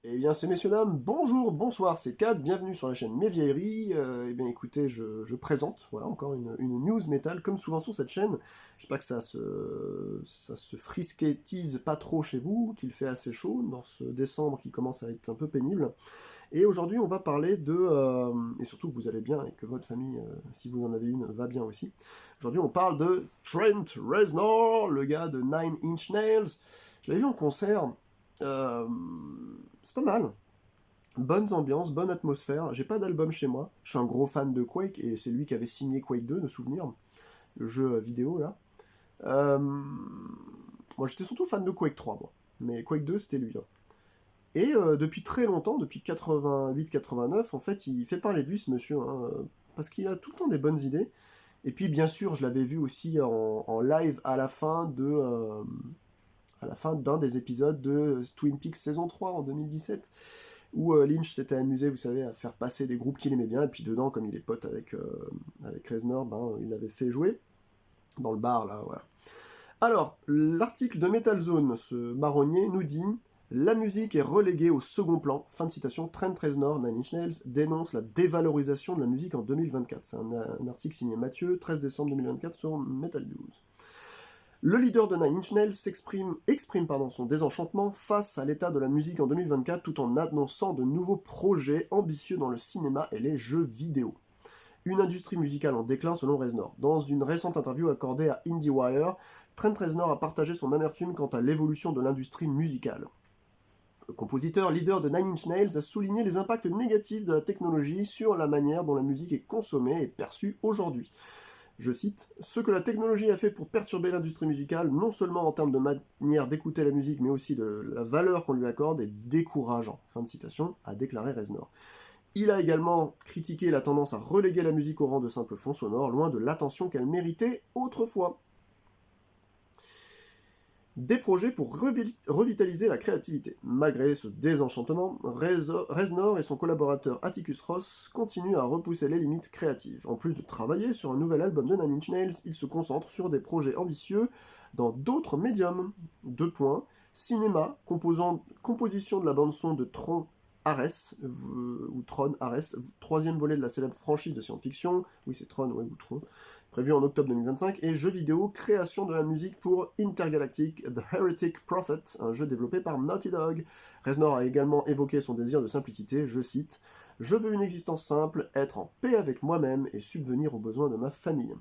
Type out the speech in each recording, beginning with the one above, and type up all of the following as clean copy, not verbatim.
Eh bien, c'est messieurs, dames, bonjour, bonsoir, c'est Kat, bienvenue sur la chaîne Mes Vieilleries. Eh bien, écoutez, je présente, voilà, encore une news métal, comme souvent sur cette chaîne. J'espère que ça se frisquettise pas trop chez vous, qu'il fait assez chaud dans ce décembre qui commence à être un peu pénible. Et aujourd'hui, on va parler et surtout que vous allez bien et que votre famille, si vous en avez une, va bien aussi. Aujourd'hui, on parle de Trent Reznor, le gars de Nine Inch Nails. Je l'avais vu en concert. Euh, c'est pas mal. Bonnes ambiances, bonne atmosphère. J'ai pas d'album chez moi. Je suis un gros fan de Quake et c'est lui qui avait signé Quake 2, de souvenir, le jeu vidéo là. Euh, Moi j'étais surtout fan de Quake 3, moi. Mais Quake 2 c'était lui, hein. Et depuis très longtemps, depuis 88-89, en fait, il fait parler de lui ce monsieur, hein, parce qu'il a tout le temps des bonnes idées. Et puis bien sûr, je l'avais vu aussi en live à la fin d'un des épisodes de Twin Peaks saison 3 en 2017, où Lynch s'était amusé, vous savez, à faire passer des groupes qu'il aimait bien, et puis dedans, comme il est pote avec Reznor, ben, il l'avait fait jouer dans le bar, là, voilà. Alors, l'article de Metal Zone, ce marronnier, nous dit la musique est reléguée au second plan. Fin de citation. Trent Reznor, Nine Inch Nails, dénonce la dévalorisation de la musique en 2024. C'est un article signé Mathieu, 13 décembre 2024 sur Metal News. Le leader de Nine Inch Nails exprime son désenchantement face à l'état de la musique en 2024 tout en annonçant de nouveaux projets ambitieux dans le cinéma et les jeux vidéo. Une industrie musicale en déclin selon Reznor. Dans une récente interview accordée à IndieWire, Trent Reznor a partagé son amertume quant à l'évolution de l'industrie musicale. Le compositeur leader de Nine Inch Nails a souligné les impacts négatifs de la technologie sur la manière dont la musique est consommée et perçue aujourd'hui. Je cite, ce que la technologie a fait pour perturber l'industrie musicale, non seulement en termes de manière d'écouter la musique, mais aussi de la valeur qu'on lui accorde, est décourageant. Fin de citation, a déclaré Reznor. Il a également critiqué la tendance à reléguer la musique au rang de simple fond sonore, loin de l'attention qu'elle méritait autrefois. Des projets pour revitaliser la créativité. Malgré ce désenchantement, Reznor et son collaborateur Atticus Ross continuent à repousser les limites créatives. En plus de travailler sur un nouvel album de Nine Inch Nails, ils se concentrent sur des projets ambitieux dans d'autres médiums. 2 points. Cinéma, composition de la bande-son de Tron Ares, ou Tron Ares, troisième volet de la célèbre franchise de science-fiction, oui c'est Tron, ouais, ou Tron, prévu en octobre 2025, et jeux vidéo, création de la musique pour Intergalactic The Heretic Prophet, un jeu développé par Naughty Dog. Reznor a également évoqué son désir de simplicité, je cite, « Je veux une existence simple, être en paix avec moi-même et subvenir aux besoins de ma famille ».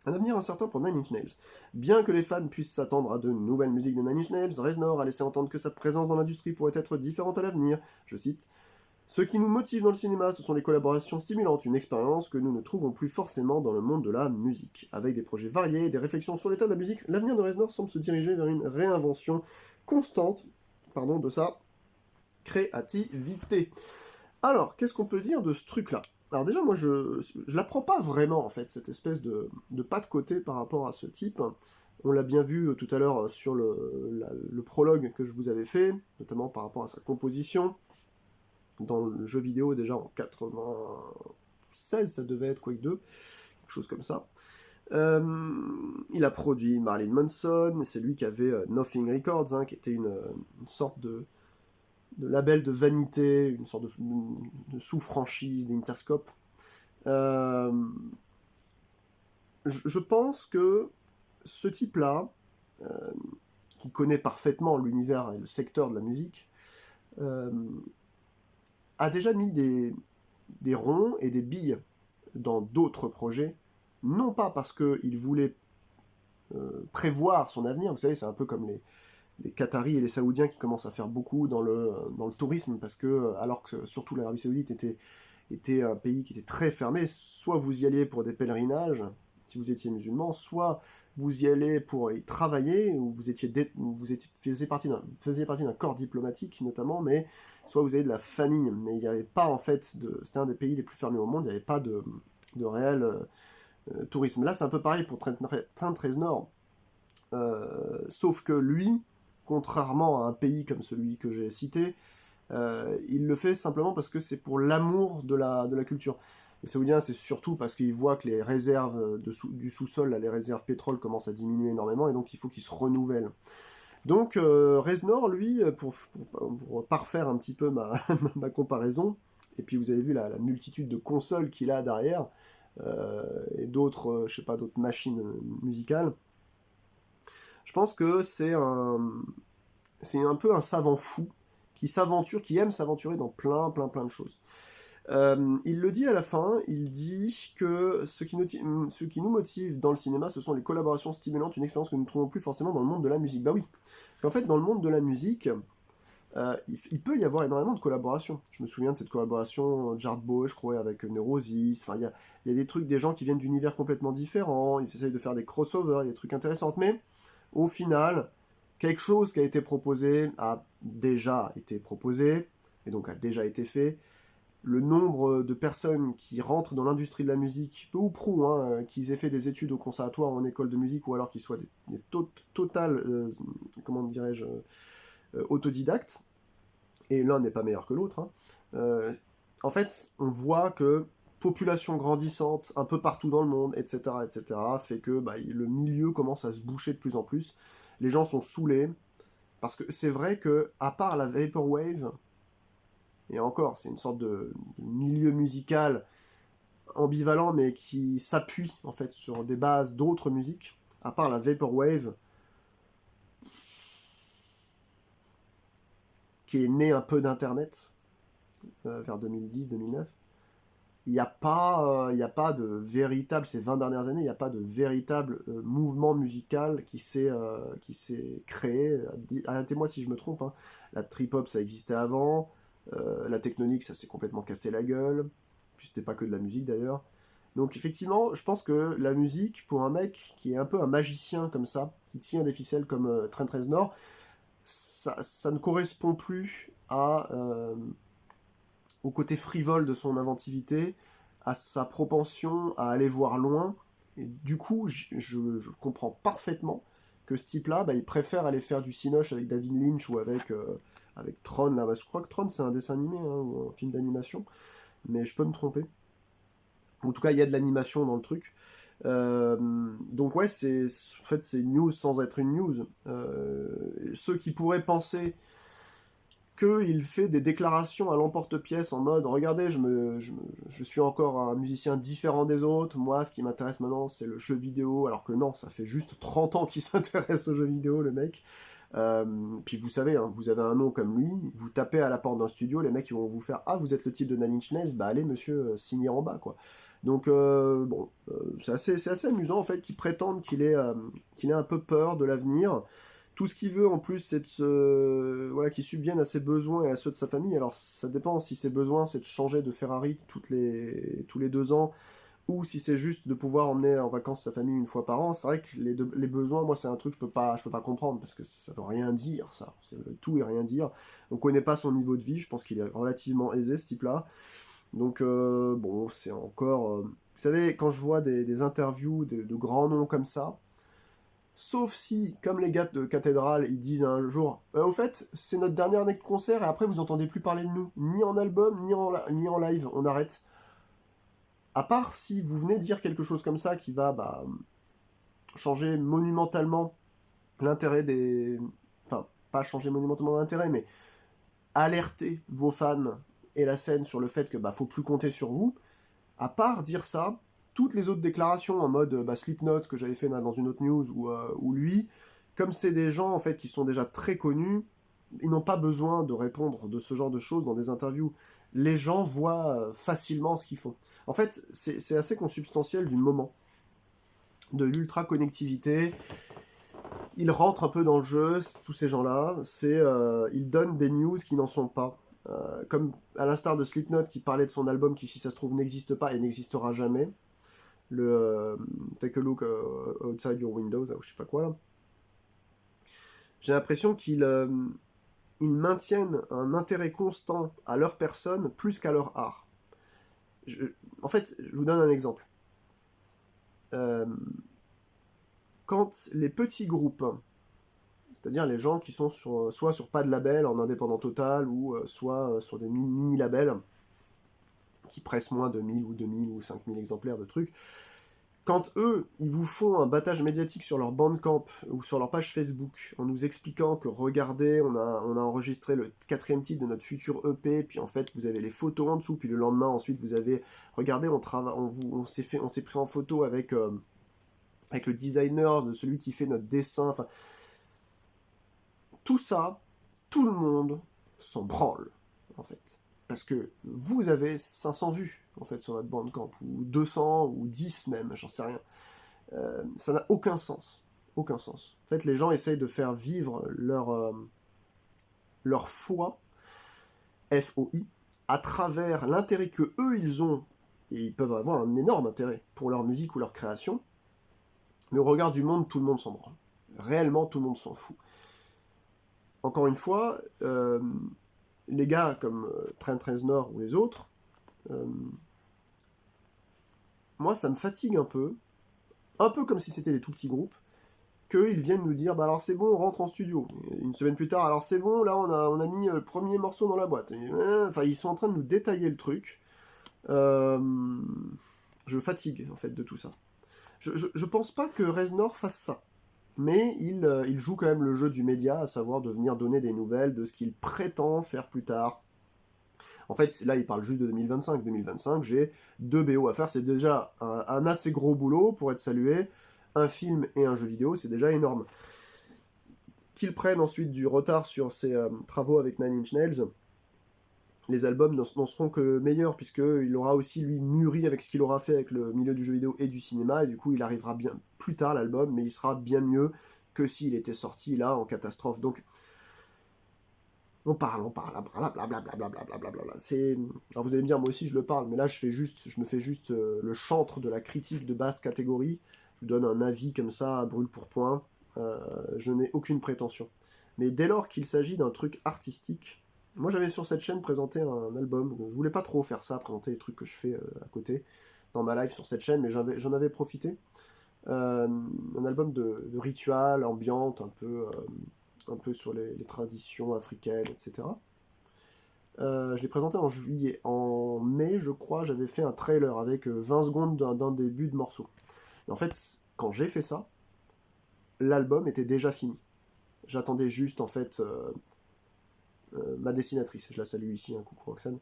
Un avenir incertain pour Nine Inch Nails. Bien que les fans puissent s'attendre à de nouvelles musiques de Nine Inch Nails, Reznor a laissé entendre que sa présence dans l'industrie pourrait être différente à l'avenir. Je cite, ce qui nous motive dans le cinéma, ce sont les collaborations stimulantes, une expérience que nous ne trouvons plus forcément dans le monde de la musique. Avec des projets variés et des réflexions sur l'état de la musique, l'avenir de Reznor semble se diriger vers une réinvention constante de sa créativité. Alors, qu'est-ce qu'on peut dire de ce truc-là? Alors déjà, moi, je l'apprends pas vraiment, en fait, cette espèce de pas de côté par rapport à ce type. On l'a bien vu tout à l'heure sur le prologue que je vous avais fait, notamment par rapport à sa composition. Dans le jeu vidéo, déjà en 96, ça devait être Quake 2, quelque chose comme ça. Il a produit Marilyn Manson, c'est lui qui avait Nothing Records, hein, qui était une sorte de label de vanité, une sorte de sous-franchise d'Interscope. Euh, je pense que ce type-là, euh, qui connaît parfaitement l'univers et le secteur de la musique, euh, a déjà mis des ronds et des billes dans d'autres projets, non pas parce qu'il voulait prévoir son avenir, vous savez, c'est un peu comme les Qataris et les Saoudiens qui commencent à faire beaucoup dans le tourisme, parce que, alors que surtout l'Arabie Saoudite était un pays qui était très fermé, soit vous y alliez pour des pèlerinages, si vous étiez musulman, soit vous y allez pour y travailler, ou faisiez partie d'un corps diplomatique notamment, mais soit vous avez de la famille. Mais il n'y avait pas en fait c'était un des pays les plus fermés au monde, il n'y avait pas de réel tourisme. Là c'est un peu pareil pour Trent Reznor, sauf que lui, contrairement à un pays comme celui que j'ai cité, il le fait simplement parce que c'est pour l'amour de la culture. Les Saoudiens, c'est surtout parce qu'ils voient que les réserves du sous-sol, là, les réserves pétrole commencent à diminuer énormément, et donc il faut qu'ils se renouvellent. Donc Reznor, lui, pour parfaire un petit peu ma comparaison, et puis vous avez vu la multitude de consoles qu'il a derrière, et d'autres, je sais pas, d'autres machines musicales, je pense que c'est un peu un savant fou qui aime s'aventurer dans plein de choses. Il le dit à la fin, il dit que ce qui nous motive dans le cinéma, ce sont les collaborations stimulantes, une expérience que nous ne trouvons plus forcément dans le monde de la musique. Bah oui, parce qu'en fait, dans le monde de la musique, il peut y avoir énormément de collaborations. Je me souviens de cette collaboration Jard Bow, je crois, avec Neurosis. Enfin, il y a des trucs, des gens qui viennent d'univers complètement différents, ils essayent de faire des crossovers, il y a des trucs intéressants, mais au final, quelque chose qui a été proposé a déjà été proposé, et donc a déjà été fait. Le nombre de personnes qui rentrent dans l'industrie de la musique, peu ou prou, hein, qu'ils aient fait des études au conservatoire ou en école de musique, ou alors qu'ils soient des totales, comment dirais-je, autodidactes, et l'un n'est pas meilleur que l'autre, hein. En fait, on voit que population grandissante un peu partout dans le monde, etc., fait que le milieu commence à se boucher de plus en plus. Les gens sont saoulés, parce que c'est vrai que, à part la Vaporwave, et encore, c'est une sorte de milieu musical ambivalent, mais qui s'appuie en fait sur des bases d'autres musiques, à part la Vaporwave, qui est née un peu d'Internet, vers 2010-2009. Il n'y a pas de véritable, ces 20 dernières années, il n'y a pas de véritable mouvement musical qui s'est créé. Arrêtez-moi si je me trompe, hein. La trip-hop, ça existait avant. La tectonique, ça s'est complètement cassé la gueule. Puis c'était pas que de la musique d'ailleurs. Donc effectivement, je pense que la musique, pour un mec qui est un peu un magicien comme ça, qui tient des ficelles comme Trent Reznor, ça ne correspond plus au côté frivole de son inventivité, à sa propension à aller voir loin. Et du coup, je comprends parfaitement que ce type-là, il préfère aller faire du cinoche avec David Lynch ou avec Tron. Là. Je crois que Tron, c'est un dessin animé, hein, ou un film d'animation, mais je peux me tromper. En tout cas, il y a de l'animation dans le truc. Donc ouais, en fait, c'est une news sans être une news. Ceux qui pourraient penser qu'il fait des déclarations à l'emporte-pièce en mode regardez, je suis encore un musicien différent des autres, moi ce qui m'intéresse maintenant c'est le jeu vidéo, alors que non, ça fait juste 30 ans qu'il s'intéresse au jeu vidéo le mec. Puis vous savez, hein, vous avez un nom comme lui, vous tapez à la porte d'un studio, les mecs ils vont vous faire ah vous êtes le type de Nine Inch Nails, bah allez monsieur, signez en bas quoi. Donc c'est assez amusant en fait qu'ils prétendent qu'il ait un peu peur de l'avenir. Tout ce qu'il veut en plus, c'est voilà, qu'il subvienne à ses besoins et à ceux de sa famille. Alors ça dépend si ses besoins, c'est de changer de Ferrari tous les 2 ans, ou si c'est juste de pouvoir emmener en vacances sa famille une fois par an. C'est vrai que les besoins, moi, c'est un truc que je peux pas comprendre, parce que ça veut rien dire, ça. C'est tout et rien dire. On connaît pas son niveau de vie, je pense qu'il est relativement aisé, ce type-là. Donc, bon, c'est encore... vous savez, quand je vois des interviews de grands noms comme ça, sauf si, comme les gars de Cathédrale, ils disent un jour au fait, c'est notre dernière année de concert et après vous entendez plus parler de nous, ni en album, ni en live, on arrête. À part si vous venez dire quelque chose comme ça qui va changer monumentalement l'intérêt des. Enfin, pas changer monumentalement l'intérêt, mais alerter vos fans et la scène sur le fait que faut plus compter sur vous. À part dire ça, toutes les autres déclarations en mode Slipknot que j'avais fait dans une autre news ou lui, comme c'est des gens en fait qui sont déjà très connus, ils n'ont pas besoin de répondre de ce genre de choses dans des interviews. Les gens voient facilement ce qu'ils font. En fait, c'est assez consubstantiel du moment, de l'ultra-connectivité. Ils rentrent un peu dans le jeu, tous ces gens-là. Ils donnent des news qui n'en sont pas. Comme à l'instar de Slipknot qui parlait de son album qui, si ça se trouve, n'existe pas et n'existera jamais. Le Take a Look Outside Your Windows, ou je sais pas quoi là. J'ai l'impression qu'ils maintiennent un intérêt constant à leur personne plus qu'à leur art. En fait, je vous donne un exemple. Quand les petits groupes, c'est-à-dire les gens qui sont soit sur pas de label, en indépendant total, ou soit sur des mini-labels, qui pressent moins de 1000 ou 2000 ou 5000 exemplaires de trucs, Quand eux, ils vous font un battage médiatique sur leur Bandcamp ou sur leur page Facebook en nous expliquant que regardez, on a enregistré le 4e titre de notre futur EP, puis en fait vous avez les photos en dessous, puis le lendemain ensuite vous avez regardez, on s'est pris en photo avec le designer de celui qui fait notre dessin, enfin tout ça, tout le monde s'en branle en fait. Parce que vous avez 500 vues en fait sur votre Bandcamp, ou 200, ou 10 même, j'en sais rien. Ça n'a aucun sens. Aucun sens. En fait, les gens essayent de faire vivre leur foi, F-O-I, à travers l'intérêt que eux ils ont, et ils peuvent avoir un énorme intérêt pour leur musique ou leur création, mais au regard du monde, tout le monde s'en branle. Réellement, tout le monde s'en fout. Encore une fois, les gars comme Trent Reznor ou les autres, moi ça me fatigue un peu comme si c'était des tout petits groupes, qu'ils viennent nous dire, bah alors c'est bon, on rentre en studio. Et une semaine plus tard, alors c'est bon, là on a mis le premier morceau dans la boîte. Enfin, ils sont en train de nous détailler le truc. Je fatigue en fait de tout ça. Je pense pas que Reznor fasse ça. Mais il joue quand même le jeu du média, à savoir de venir donner des nouvelles de ce qu'il prétend faire plus tard. En fait, là, il parle juste de 2025. 2025, j'ai 2 BO à faire. C'est déjà un assez gros boulot pour être salué. Un film et un jeu vidéo, c'est déjà énorme. Qu'ils prennent ensuite du retard sur ses travaux avec Nine Inch Nails, les albums n'en seront que meilleurs, puisqu'il aura aussi, lui, mûri avec ce qu'il aura fait avec le milieu du jeu vidéo et du cinéma, et du coup, il arrivera bien plus tard, l'album, mais il sera bien mieux que s'il était sorti, là, en catastrophe. Donc, on parle, blablabla. Alors vous allez me dire, moi aussi je le parle, mais là je me fais juste le chantre de la critique de basse catégorie. Je vous donne un avis comme ça, à brûle pour point. Je n'ai aucune prétention. Mais dès lors qu'il s'agit d'un truc artistique, moi j'avais sur cette chaîne présenté un album. Je voulais pas trop faire ça, présenter les trucs que je fais à côté dans ma live sur cette chaîne, mais j'en avais profité. Un album de ritual, ambiante, un peu sur les traditions africaines, etc. Je l'ai présenté en juillet. En mai, je crois, j'avais fait un trailer avec 20 secondes d'un début de morceau. Et en fait, quand j'ai fait ça, l'album était déjà fini. J'attendais juste, en fait, ma dessinatrice, je la salue ici, un coucou Roxane,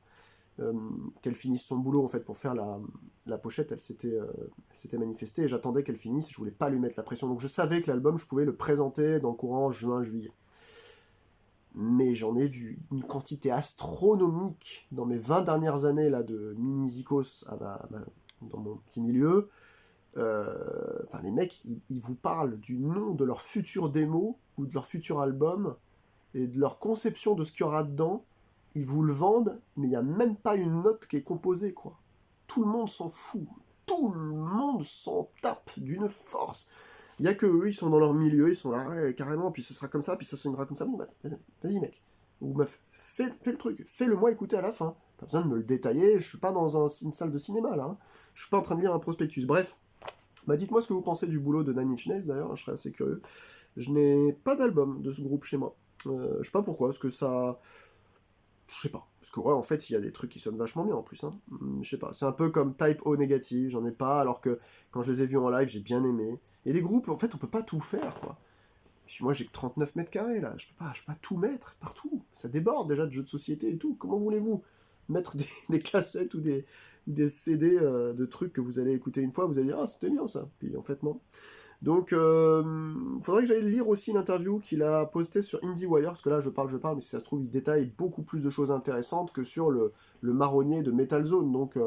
qu'elle finisse son boulot, en fait, pour faire la pochette. Elle s'était manifestée, et j'attendais qu'elle finisse, je voulais pas lui mettre la pression. Donc je savais que l'album, je pouvais le présenter dans le courant juin-juillet. Mais j'en ai vu une quantité astronomique dans mes 20 dernières années là, de mini-zikos dans mon petit milieu. Enfin, les mecs, ils vous parlent du nom de leur futur démo ou de leur futur album et de leur conception de ce qu'il y aura dedans. Ils vous le vendent, mais il n'y a même pas une note qui est composée, quoi. Tout le monde s'en fout. Tout le monde s'en tape d'une force. Il y a que eux, ils sont dans leur milieu, ils sont là, ouais, carrément, puis ce sera comme ça, puis ça sonnera comme ça. Mais vas-y, mec. Ou meuf, fais le truc. Fais-le-moi écouter à la fin. Pas besoin de me le détailler, je suis pas dans une salle de cinéma, là. Hein. Je suis pas en train de lire un prospectus. Bref. Bah, dites-moi ce que vous pensez du boulot de Nine Inch Nails, d'ailleurs, je serais assez curieux. Je n'ai pas d'album de ce groupe chez moi. Je sais pas pourquoi, parce que ça... Je sais pas. Parce que ouais, en fait, il y a des trucs qui sonnent vachement bien en plus. Hein. Je sais pas. C'est un peu comme Type O négatif, j'en ai pas, alors que quand je les ai vus en live, j'ai bien aimé. Et les groupes, en fait, on peut pas tout faire, quoi. Puis moi, j'ai que 39 mètres carrés, là. Je peux pas tout mettre partout. Ça déborde déjà de jeux de société et tout. Comment voulez-vous mettre des cassettes ou des CD de trucs que vous allez écouter une fois, vous allez dire, ah, c'était bien ça. Puis en fait, non. Donc, faudrait que j'aille lire aussi l'interview qu'il a postée sur IndieWire, parce que là, je parle, mais si ça se trouve, il détaille beaucoup plus de choses intéressantes que sur le marronnier de Metal Zone. Donc,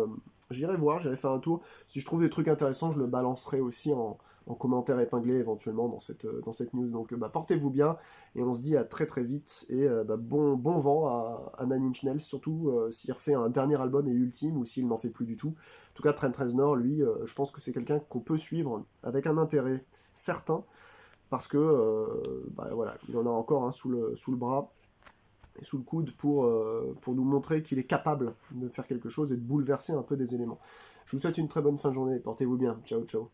j'irai voir, j'irai faire un tour. Si je trouve des trucs intéressants, je le balancerai aussi en commentaire épinglé éventuellement dans cette news. Donc, portez-vous bien, et on se dit à très très vite, et bon vent à Nine Inch Nails, surtout s'il refait un dernier album et ultime, ou s'il n'en fait plus du tout. En tout cas, Trent Reznor, lui, je pense que c'est quelqu'un qu'on peut suivre avec un intérêt certain, parce que voilà, il en a encore sous le bras et sous le coude pour nous montrer qu'il est capable de faire quelque chose et de bouleverser un peu des éléments. Je vous souhaite une très bonne fin de journée, portez-vous bien, ciao ciao.